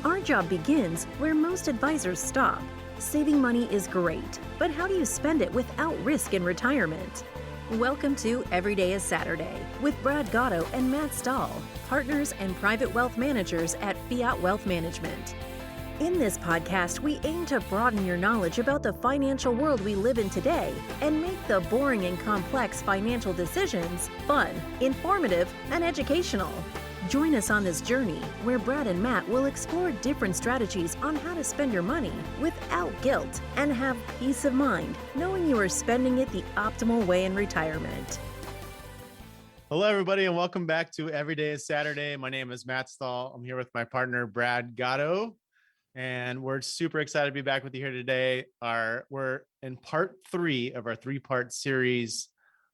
Our job begins where most advisors stop. Saving money is great, but how do you spend it without risk in retirement? Welcome to Every Day is Saturday with Brad Gotto and Matt Stahl, partners and private wealth managers at Fiat Wealth Management. In this podcast, we aim to broaden your knowledge about the financial world we live in today and make the boring and complex financial decisions fun, informative, and educational. Join us on this journey where Brad and Matt will explore different strategies on how to spend your money without guilt and have peace of mind knowing you are spending it the optimal way in retirement. Hello, everybody, and welcome back to Every Day is Saturday. My name is Matt Stahl. I'm here with my partner, Brad Gotto, and we're super excited to be back with you here today. We're in part 3 of our 3-part series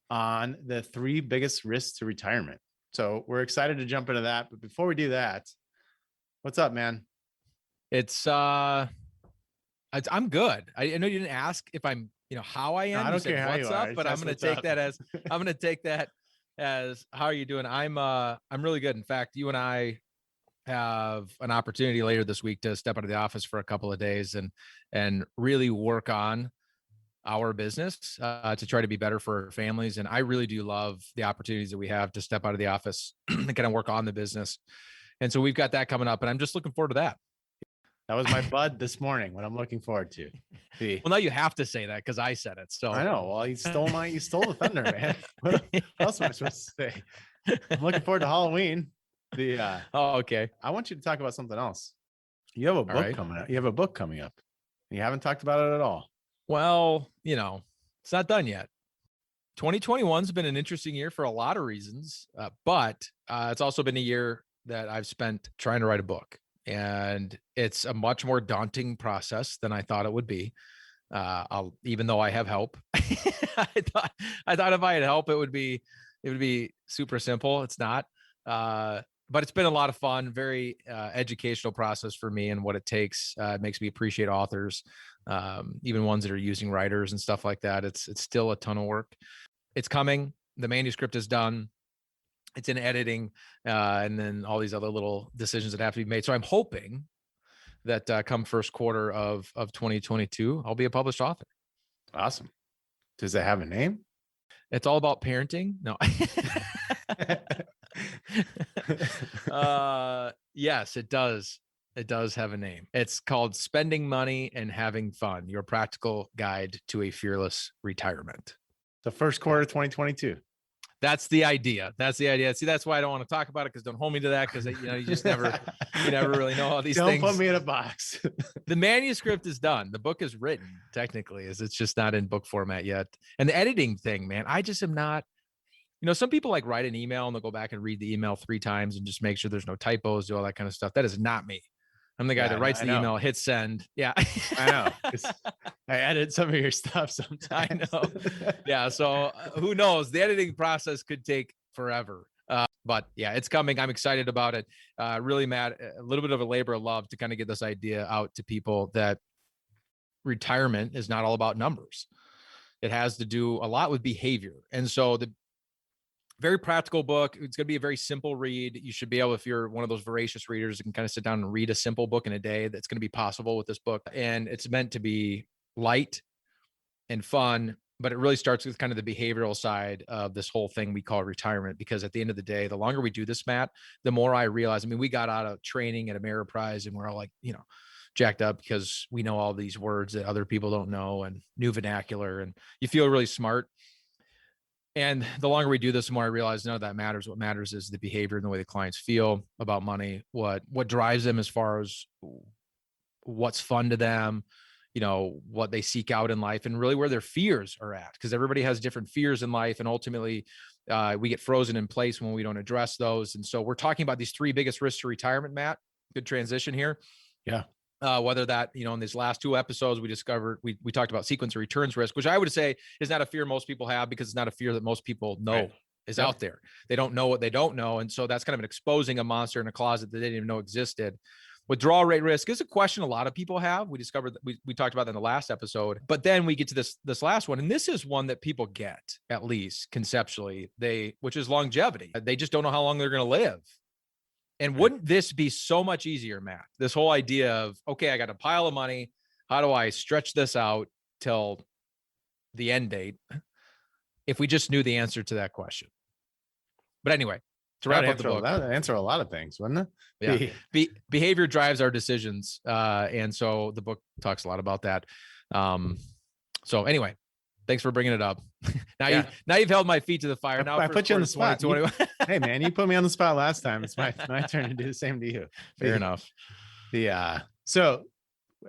on the 3 biggest risks to retirement. So we're excited to jump into that. But before we do that, what's up, man? I'm good. I know you didn't ask if I'm, how I am. No, I don't care how you are. But I'm going to take that as how are you doing? I'm really good. In fact, you and I have an opportunity later this week to step out of the office for a couple of days and really work on our business to try to be better for our families. And I really do love the opportunities that we have to step out of the office and kind of work on the business. And so we've got that coming up, and I'm just looking forward to that. That was my bud this morning, what I'm looking forward to. Well, now you have to say that because I said it. So I know. Well, you stole the thunder, man. What else am I supposed to say? I'm looking forward to Halloween. Okay. I want you to talk about something else. You have a book coming up. You have a book coming up. You haven't talked about it at all. Well, it's not done yet. 2021's been an interesting year for a lot of reasons, but it's also been a year that I've spent trying to write a book, and it's a much more daunting process than I thought it would be. Even though I have help, I thought if I had help, it would be super simple. It's not. But it's been a lot of fun, very educational process for me and what it takes. It makes me appreciate authors, even ones that are using writers and stuff like that. It's still a ton of work. It's coming. The manuscript is done. It's in editing, and then all these other little decisions that have to be made. So I'm hoping that come first quarter of 2022, I'll be a published author. Awesome. Does it have a name? It's all about parenting. No. Yes, it does. It does have a name. It's called Spending Money and Having Fun, Your Practical Guide to a Fearless Retirement. The first quarter of 2022. That's the idea. See, that's why I don't want to talk about it, because don't hold me to that, because you just never really know all these things. Don't put me in a box. The manuscript is done. The book is written, technically, it's just not in book format yet. And the editing thing, man, I just am not. Some people like write an email and they'll go back and read the email 3 times and just make sure there's no typos, do all that kind of stuff. That is not me. I'm the guy that writes the email, hits send. Yeah. I know. I edit some of your stuff sometimes. I know. Yeah. So who knows? The editing process could take forever. But yeah, it's coming. I'm excited about it. Really, Matt, a little bit of a labor of love to kind of get this idea out to people that retirement is not all about numbers. It has to do a lot with behavior. And so the very practical book. It's going to be a very simple read. You should be able, if you're one of those voracious readers, you can kind of sit down and read a simple book in a day. That's going to be possible with this book. And it's meant to be light and fun, but it really starts with kind of the behavioral side of this whole thing we call retirement. Because at the end of the day, the longer we do this, Matt, the more I realize, we got out of training at Ameriprise and we're all like, jacked up because we know all these words that other people don't know and new vernacular, and you feel really smart. And the longer we do this, the more I realize none of that matters. What matters is the behavior and the way the clients feel about money, what drives them as far as what's fun to them, what they seek out in life, and really where their fears are at. Because everybody has different fears in life. And ultimately, we get frozen in place when we don't address those. And so we're talking about these 3 biggest risks to retirement, Matt. Good transition here. Yeah. Whether that, in these last 2 episodes, we talked about sequence of returns risk, which I would say is not a fear most people have, because it's not a fear that most people know is out there. They don't know what they don't know. And so that's kind of an exposing a monster in a closet that they didn't even know existed. Withdrawal rate risk is a question a lot of people have. We discovered that we talked about that in the last episode, but then we get to this last one. And this is one that people get, at least conceptually, which is longevity. They just don't know how long they're going to live. And wouldn't this be so much easier, Matt? This whole idea of, okay, I got a pile of money. How do I stretch this out till the end date? If we just knew the answer to that question. But anyway, to wrap up the book. That would answer a lot of things, wouldn't it? Yeah. Behavior drives our decisions. And so the book talks a lot about that. So anyway, thanks for bringing it up. Now you've held my feet to the fire. Now I put you on the spot. Hey man, you put me on the spot last time. It's my turn to do the same to you. Fair enough. So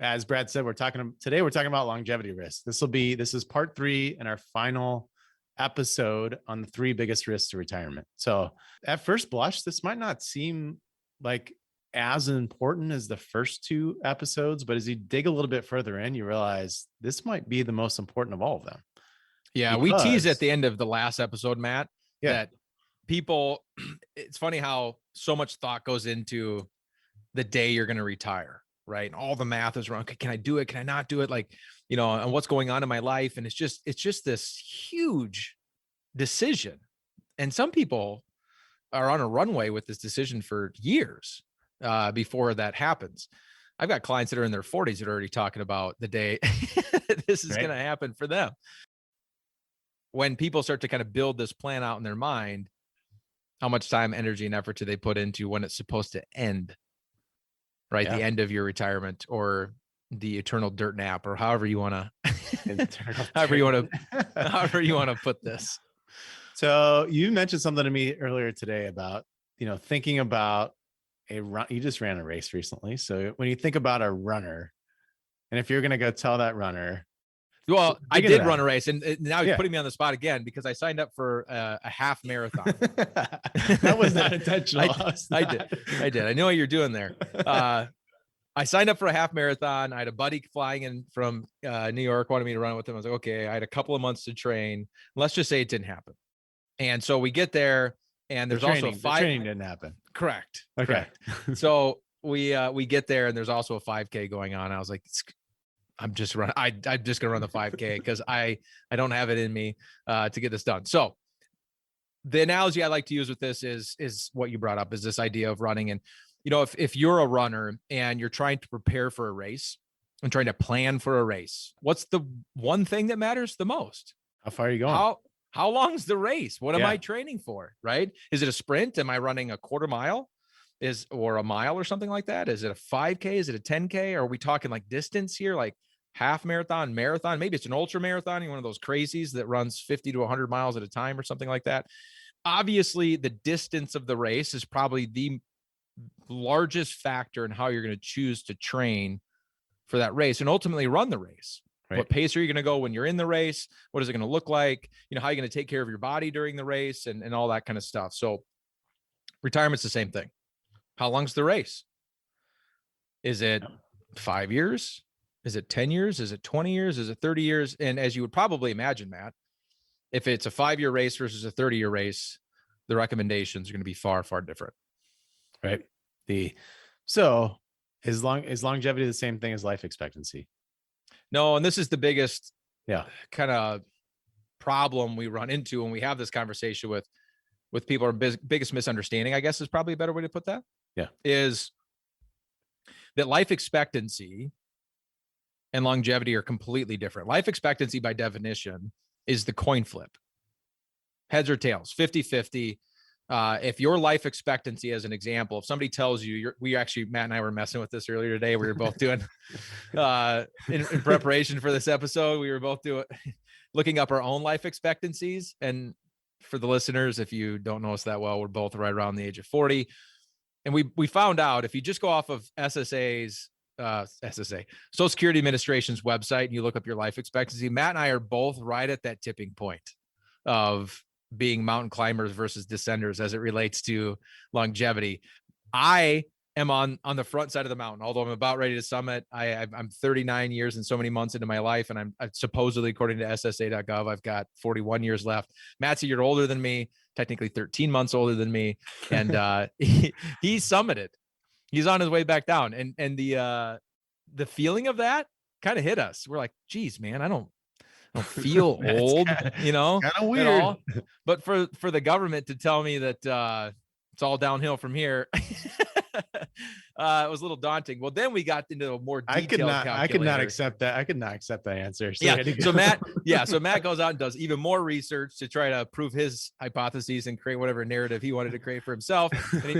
as Brad said, we're talking about longevity risk. This is part 3 and our final episode on the 3 biggest risks to retirement. So at first blush, this might not seem like as important as the first 2 episodes, but as you dig a little bit further in, you realize this might be the most important of all of them. Yeah, we teased at the end of the last episode, Matt, that people, it's funny how so much thought goes into the day you're going to retire, right? And all the math is wrong. Okay, can I do it? Can I not do it? Like, and what's going on in my life? And it's just this huge decision. And some people are on a runway with this decision for years before that happens. I've got clients that are in their 40s that are already talking about the day this is going to happen for them. When people start to kind of build this plan out in their mind, how much time, energy, and effort do they put into when it's supposed to end, right? The end of your retirement or the eternal dirt nap, or however you want to put this. So you mentioned something to me earlier today about, thinking about a run. You just ran a race recently. So when you think about a runner, and if you're going to go tell that runner, well, I did run a race, and now you're putting me on the spot again because I signed up for a half marathon. That was not intentional. I did. I know what you're doing there. I signed up for a half marathon. I had a buddy flying in from New York, wanted me to run with him. I was like, okay, I had a couple of months to train. Let's just say it didn't happen. And so we get there, and there's also the training didn't happen. Correct. Okay. Correct. So we get there, and there's also a 5K going on. I was like, I'm just going to run the 5K because I don't have it in me to get this done. So the analogy I like to use with this is what you brought up, is this idea of running. And, if you're a runner and you're trying to prepare for a race and trying to plan for a race, what's the one thing that matters the most? How far are you going? How long's the race? What am I training for? Right? Is it a sprint? Am I running a quarter mile? Or a mile or something like that? Is it a 5K? Is it a 10K? Or are we talking like distance here, like half marathon, marathon? Maybe it's an ultra marathon, one of those crazies that runs 50 to 100 miles at a time or something like that. Obviously, the distance of the race is probably the largest factor in how you're going to choose to train for that race and ultimately run the race. Right. What pace are you going to go when you're in the race? What is it going to look like? How are you going to take care of your body during the race and all that kind of stuff. So retirement's the same thing. How long's the race? Is it 5 years? Is it 10 years? Is it 20 years? Is it 30 years? And as you would probably imagine, Matt, if it's a 5-year race versus a 30-year race, the recommendations are going to be far, far different. Right. So is longevity the same thing as life expectancy? No. And this is the biggest kind of problem we run into when we have this conversation with people. Our biggest misunderstanding, I guess, is probably a better way to put that. Yeah. Is that life expectancy and longevity are completely different. Life expectancy by definition is the coin flip. Heads or tails, 50-50. If your life expectancy, as an example, if somebody tells you, Matt and I were messing with this earlier today. We were both doing, in preparation for this episode, we were both looking up our own life expectancies. And for the listeners, if you don't know us that well, we're both right around the age of 40. And we found out if you just go off of SSA, Social Security Administration's website, and you look up your life expectancy, Matt and I are both right at that tipping point of being mountain climbers versus descenders as it relates to longevity. I am on the front side of the mountain, although I'm about ready to summit. I'm 39 years and so many months into my life, and I'm supposedly, according to SSA.gov, I've got 41 years left. Matt's a year older than me, technically 13 months older than me, and he summited. He's on his way back down, and the feeling of that kind of hit us. We're like, geez, man, I don't feel old, kind of weird. But for the government to tell me that it's all downhill from here. It was a little daunting. Well, then we got into a more detailed calculator. I could not accept that. I could not accept that answer. So So Matt goes out and does even more research to try to prove his hypotheses and create whatever narrative he wanted to create for himself.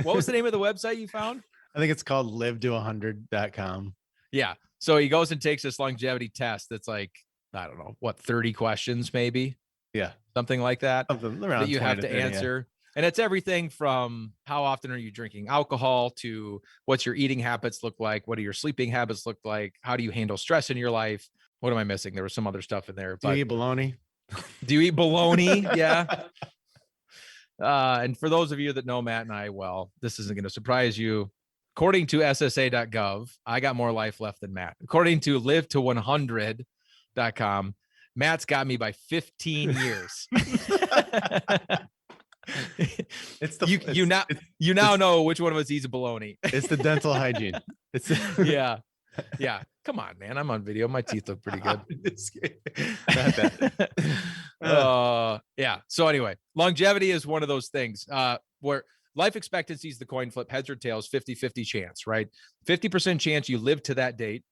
What was the name of the website you found? I think it's called liveto100.com. Yeah. So he goes and takes this longevity test. That's like, I don't know, 30 questions, maybe. Yeah. Something like that. Something around that you have to 30, answer. And it's everything from how often are you drinking alcohol to what's your eating habits look like? What do your sleeping habits look like? How do you handle stress in your life? What am I missing? There was some other stuff in there. Do you eat bologna? Do you eat bologna? Yeah. And for those of you that know Matt and I, well, this isn't going to surprise you. According to SSA.gov, I got more life left than Matt. According to liveto100.com, Matt's got me by 15 years. You now know which one of us eats a bologna. It's the dental hygiene. Yeah. Come on, man. I'm on video. My teeth look pretty good. Yeah. So anyway, longevity is one of those things where life expectancy is the coin flip, heads or tails, 50-50 chance, right? 50% chance you live to that date,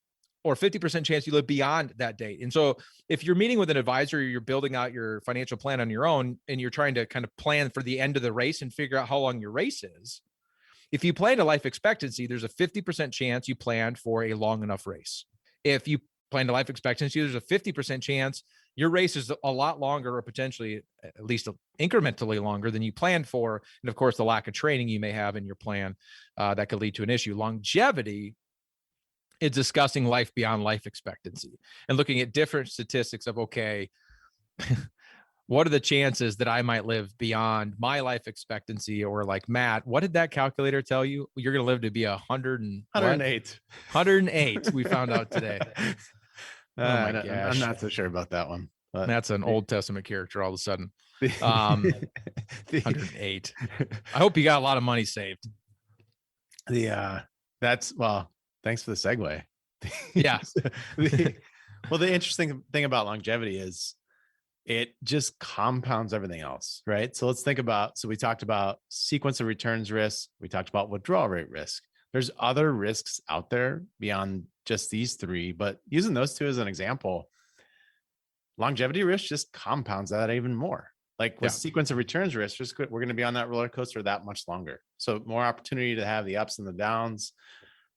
or 50% chance you live beyond that date. And so if you're meeting with an advisor, you're building out your financial plan on your own, and you're trying to kind of plan for the end of the race and figure out how long your race is. If you plan to life expectancy, there's a 50% chance you planned for a long enough race. If you plan to life expectancy, there's a 50% chance your race is a lot longer, or potentially at least incrementally longer than you planned for. And of course, the lack of training you may have in your plan that could lead to an issue. Longevity is discussing life beyond life expectancy and looking at different statistics of, okay, what are the chances that I might live beyond my life expectancy? Or like Matt, what did that calculator tell you? You're going to live to be 108. 108. We found out today. Oh my gosh. I'm not so sure about that one. But that's an Old Testament character all of a sudden. 108. I hope you got a lot of money saved. Thanks for the segue. Yeah. The interesting thing about longevity is it just compounds everything else, right? So let's think about, we talked about sequence of returns risk. We talked about withdrawal rate risk. There's other risks out there beyond just these three, but using those two as an example, longevity risk just compounds that even more. Like with sequence of returns risk, we're going to be on that roller coaster that much longer. So more opportunity to have the ups and the downs.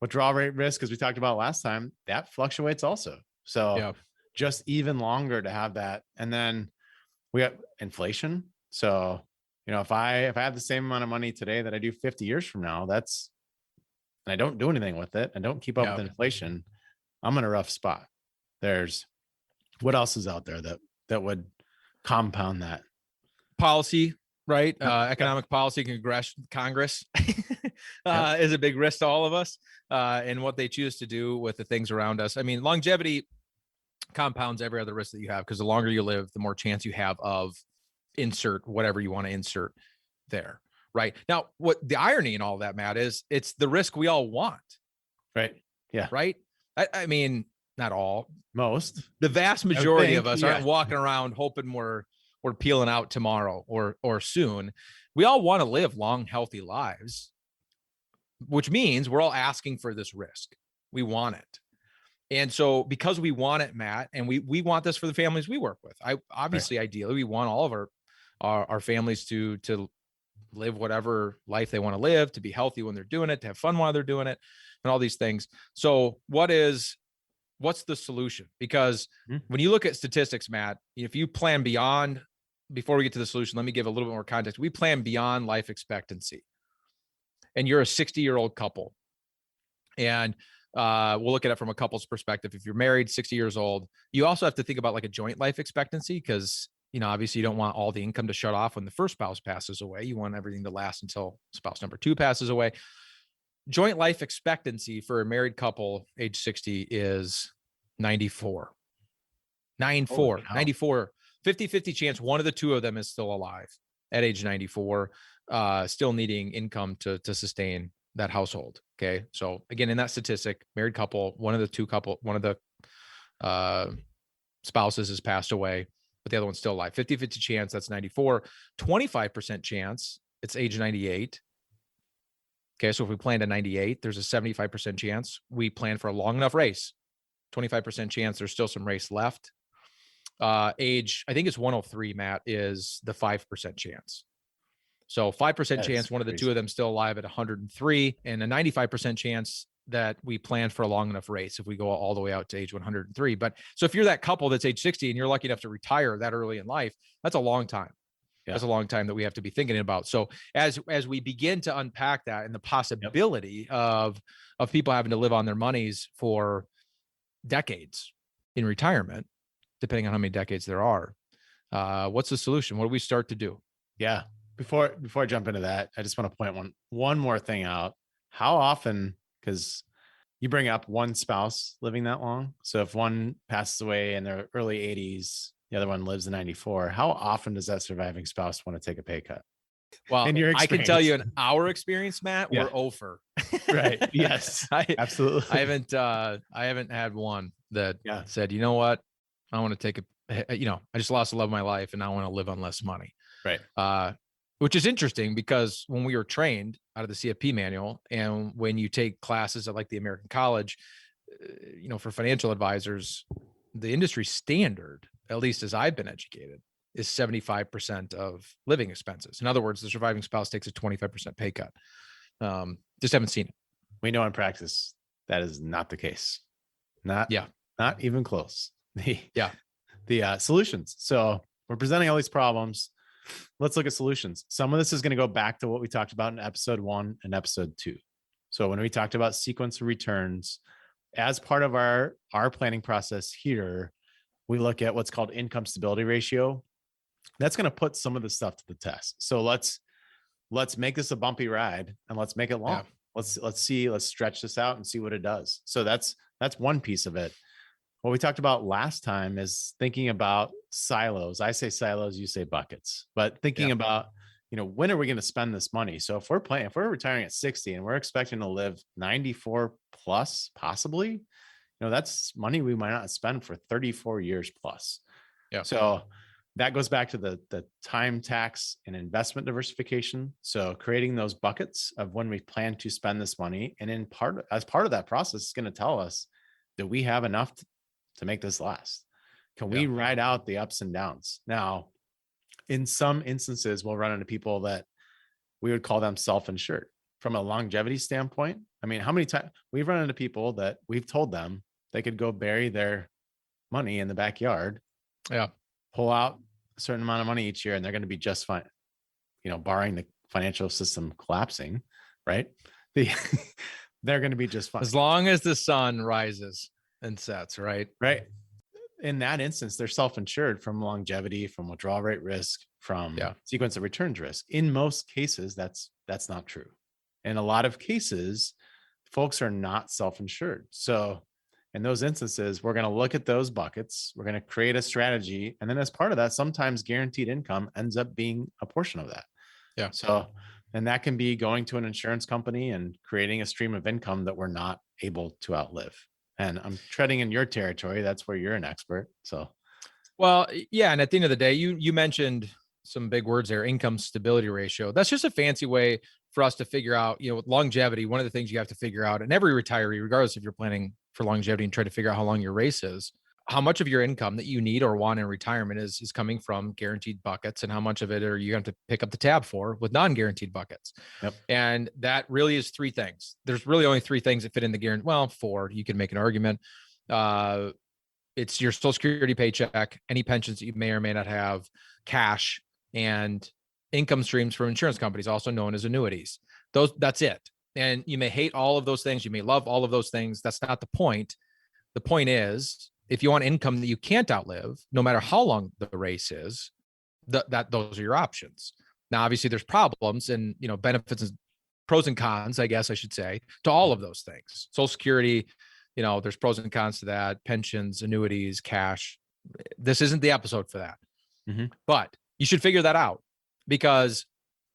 Withdrawal rate risk, as we talked about last time, that fluctuates also. So just even longer to have that. And then we got inflation. So, if I have the same amount of money today that I do 50 years from now, and I don't do anything with it and don't keep up with inflation, I'm in a rough spot. What else is out there that would compound that? Policy, right? Economic policy, Congress is a big risk to all of us, and what they choose to do with the things around us. I mean, longevity compounds every other risk that you have, because the longer you live, the more chance you have of insert whatever you want to insert there. Right. Now, what the irony in all of that, Matt, is it's the risk we all want. Right. Yeah. Right. I mean, not all. Most. The vast majority of us aren't walking around hoping we're peeling out tomorrow or soon. We all want to live long, healthy lives, which means we're all asking for this risk. We want it. And so because we want it, Matt, and we want this for the families we work with. Ideally, we want all of our families to live whatever life they want to live, to be healthy when they're doing it, to have fun while they're doing it, and all these things. So what's the solution? Because when you look at statistics, Matt, if you plan beyond, before we get to the solution, let me give a little bit more context. We plan beyond life expectancy, and you're a 60-year-old couple. And we'll look at it from a couple's perspective. If you're married, 60 years old, you also have to think about like a joint life expectancy, because obviously you don't want all the income to shut off when the first spouse passes away. You want everything to last until spouse number 2 passes away. Joint life expectancy for a married couple age 60 is 94. 94, 50-50 chance one of the two of them is still alive at age 94, still needing income to sustain that household. Okay. So again, in that statistic, married couple, one of the spouses has passed away, but the other one's still alive. 50-50 chance, that's 94. 25% chance, it's age 98. Okay. So if we plan to 98, there's a 75% chance we plan for a long enough race, 25% chance there's still some race left. Age, I think it's 103, Matt, is the 5% chance. So 5% chance one of the two of them still alive at 103, and a 95% chance that we plan for a long enough race if we go all the way out to age 103. But so if you're that couple that's age 60 and you're lucky enough to retire that early in life, that's a long time. Yeah. That's a long time that we have to be thinking about. So as we begin to unpack that and the possibility of people having to live on their monies for decades in retirement, depending on how many decades there are, what's the solution? What do we start to do? Yeah. Before I jump into that, I just want to point one more thing out. How often, because you bring up one spouse living that long. So if one passes away in their early 80s, the other one lives to 94, how often does that surviving spouse want to take a pay cut? Well, I can tell you in our experience, Matt, we're over. Right. Yes, absolutely. I haven't had one that said, you know what, I want to take I just lost the love of my life and I want to live on less money. Right. Which is interesting because when we were trained out of the CFP manual and when you take classes at like the American College, for financial advisors, the industry standard, at least as I've been educated, is 75% of living expenses. In other words, the surviving spouse takes a 25% pay cut. Just haven't seen it. We know in practice that is not the case. Not even close. The solutions. So we're presenting all these problems. Let's look at solutions. Some of this is going to go back to what we talked about in episode 1 and episode 2. So when we talked about sequence of returns, as part of our planning process here, we look at what's called income stability ratio. That's going to put some of the stuff to the test. So let's make this a bumpy ride and let's make it long. Yeah. Let's stretch this out and see what it does. So that's one piece of it. What we talked about last time is thinking about silos. I say silos, you say buckets, but thinking about, when are we going to spend this money? So if we're retiring at 60 and we're expecting to live 94 plus, possibly, that's money we might not spend for 34 years plus. Yeah. So that goes back to the time tax and investment diversification. So creating those buckets of when we plan to spend this money. And as part of that process, it's going to tell us, do we have enough to make this last? Can we ride out the ups and downs? Now, in some instances, we'll run into people that we would call them self-insured from a longevity standpoint. I mean, how many times we've run into people that we've told them they could go bury their money in the backyard, pull out a certain amount of money each year, and they're going to be just fine, barring the financial system collapsing, right? They're going to be just fine. As long as the sun rises and sets, right? Right. In that instance, they're self-insured from longevity, from withdrawal rate risk, from sequence of returns risk. In most cases, that's not true. In a lot of cases, folks are not self-insured. So in those instances, we're going to look at those buckets. We're going to create a strategy. And then as part of that, sometimes guaranteed income ends up being a portion of that. Yeah. So, and that can be going to an insurance company and creating a stream of income that we're not able to outlive. And I'm treading in your territory. That's where you're an expert. So, well, yeah. And at the end of the day, you mentioned some big words there, income stability ratio. That's just a fancy way for us to figure out, with longevity. One of the things you have to figure out, and every retiree, regardless if you're planning for longevity and try to figure out how long your race is, how much of your income that you need or want in retirement is coming from guaranteed buckets, and how much of it are you going to pick up the tab for with non-guaranteed buckets. Yep. And that really is 3 things. There's really only 3 things that fit in the guarantee. Well, 4, you can make an argument. It's your Social Security paycheck, any pensions that you may or may not have, cash, and income streams from insurance companies, also known as annuities. That's it. And you may hate all of those things. You may love all of those things. That's not the point. The point is, if you want income that you can't outlive, no matter how long the race is, those are your options. Now, obviously there's problems and, benefits and pros and cons, I guess I should say, to all of those things. Social Security, there's pros and cons to that, pensions, annuities, cash. This isn't the episode for that, but you should figure that out, because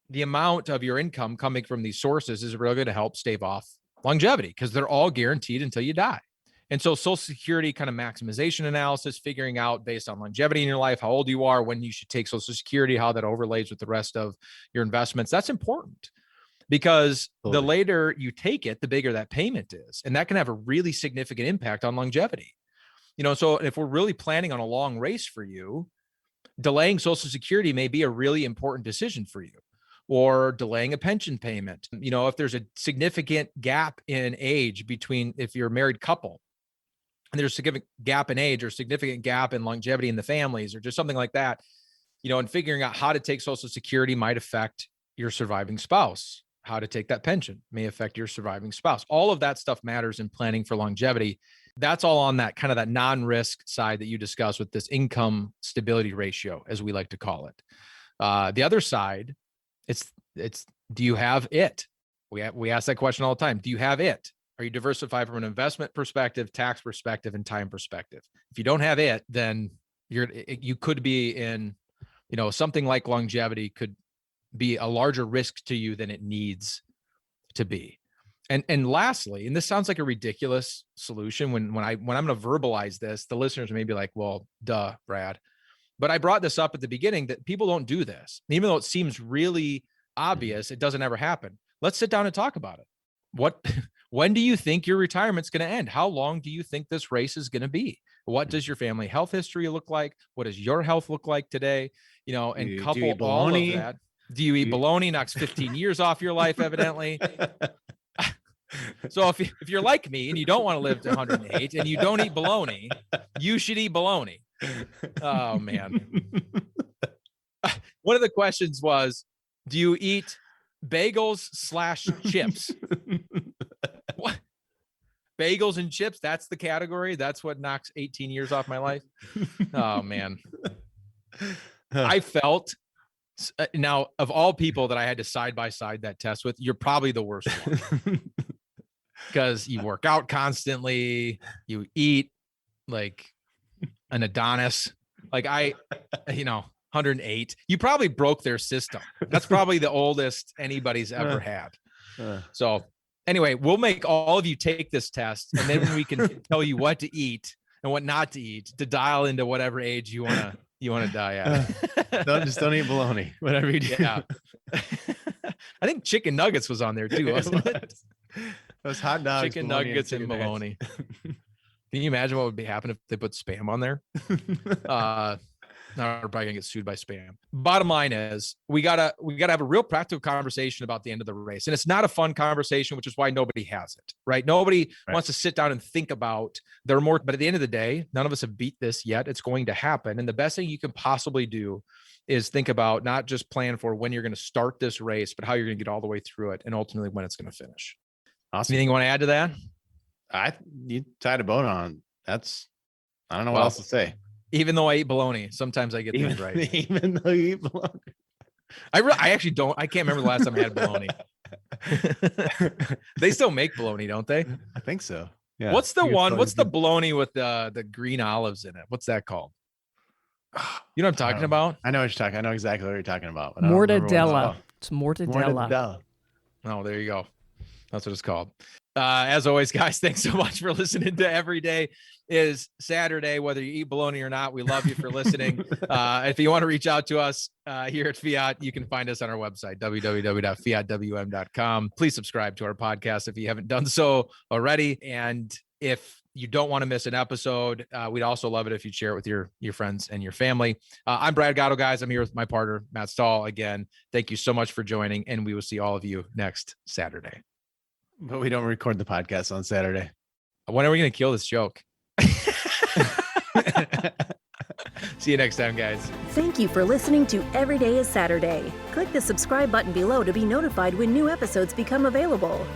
the amount of your income coming from these sources is really going to help stave off longevity, because they're all guaranteed until you die. And so Social Security kind of maximization analysis, figuring out based on longevity in your life, how old you are, when you should take Social Security, how that overlays with the rest of your investments. That's important. because the Totally. later you take it, the bigger that payment is. And that can have a really significant impact on longevity. So if we're really planning on a long race for you, delaying Social Security may be a really important decision for you, or delaying a pension payment. If there's a significant gap in age between, if you're a married couple and there's a significant gap in age or significant gap in longevity in the families or just something like that, and figuring out how to take Social Security might affect your surviving spouse. How to take that pension may affect your surviving spouse. All of that stuff matters in planning for longevity. That's all on that kind of that non-risk side that you discussed with this income stability ratio, as we like to call it. The other side, it's do you have it? We ask that question all the time. Do you have it? Are you diversified from an investment perspective, tax perspective, and time perspective? If you don't have it, then you could be in, something like longevity could be a larger risk to you than it needs to be. And lastly, and this sounds like a ridiculous solution when I'm going to verbalize this, the listeners may be like, well, duh, Brad. But I brought this up at the beginning that people don't do this. Even though it seems really obvious, it doesn't ever happen. Let's sit down and talk about it. When do you think your retirement's going to end? How long do you think this race is going to be? What does your family health history look like? What does your health look like today? And couple all of that. Do you eat bologna? Knocks 15 years off your life, evidently. So if you're like me and you don't want to live to 108 and you don't eat bologna, you should eat bologna. Oh, man. One of the questions was, do you eat bagels/chips? What? Bagels and chips? That's the category? That's what knocks 18 years off my life? Oh, man. I felt... Now, of all people that I had to side by side that test with, you're probably the worst one. Because you work out constantly, you eat like an Adonis. Like 108. You probably broke their system. That's probably the oldest anybody's ever had. So anyway, we'll make all of you take this test, and then we can tell you what to eat and what not to eat to dial into whatever age you want to die at. Don't eat bologna, whatever you do. Yeah. I think chicken nuggets was on there too, wasn't it? Those hot dogs, chicken nuggets and bologna. Can you imagine what would be happening if they put Spam on there? Now we're probably gonna get sued by Spam. Bottom line is we gotta have a real practical conversation about the end of the race. And it's not a fun conversation, which is why nobody has it, right? Nobody wants to sit down and think about but at the end of the day, none of us have beat this yet. It's going to happen. And the best thing you can possibly do is think about not just plan for when you're going to start this race, but how you're going to get all the way through it and ultimately when it's going to finish. Awesome. Anything you want to add to that? You tied a bow on. I don't know what else to say. Even though I eat bologna, sometimes I get things right. Even though you eat bologna. I actually don't. I can't remember the last time I had bologna. They still make bologna, don't they? I think so. Yeah. What's the bologna with the green olives in it? What's that called? You know what I'm talking about? I know what you're talking. I know exactly what you're talking about. Mortadella. It's mortadella. Oh, there you go. That's what it's called. As always, guys, thanks so much for listening to Every Day is Saturday, whether you eat bologna or not. We love you for listening. If you want to reach out to us here at Fiat, you can find us on our website, www.fiatwm.com. Please subscribe to our podcast if you haven't done so already. And if you don't want to miss an episode, we'd also love it if you'd share it with your friends and your family. I'm Brad Gotto, guys. I'm here with my partner, Matt Stahl. Again, thank you so much for joining, and we will see all of you next Saturday. But we don't record the podcast on Saturday. When are we going to kill this joke? See you next time, guys. Thank you for listening to Every Day is Saturday. Click the subscribe button below to be notified when new episodes become available.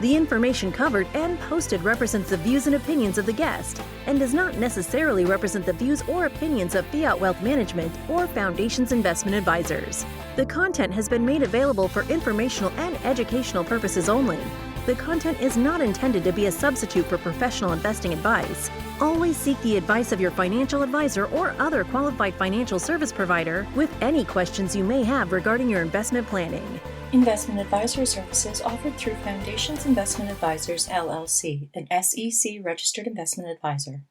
The information covered and posted represents the views and opinions of the guest and does not necessarily represent the views or opinions of Fiat Wealth Management or Foundation's investment advisors. The content has been made available for informational and educational purposes only. The content is not intended to be a substitute for professional investing advice. Always seek the advice of your financial advisor or other qualified financial service provider with any questions you may have regarding your investment planning. Investment advisory services offered through Foundations Investment Advisors, LLC, an SEC registered investment advisor.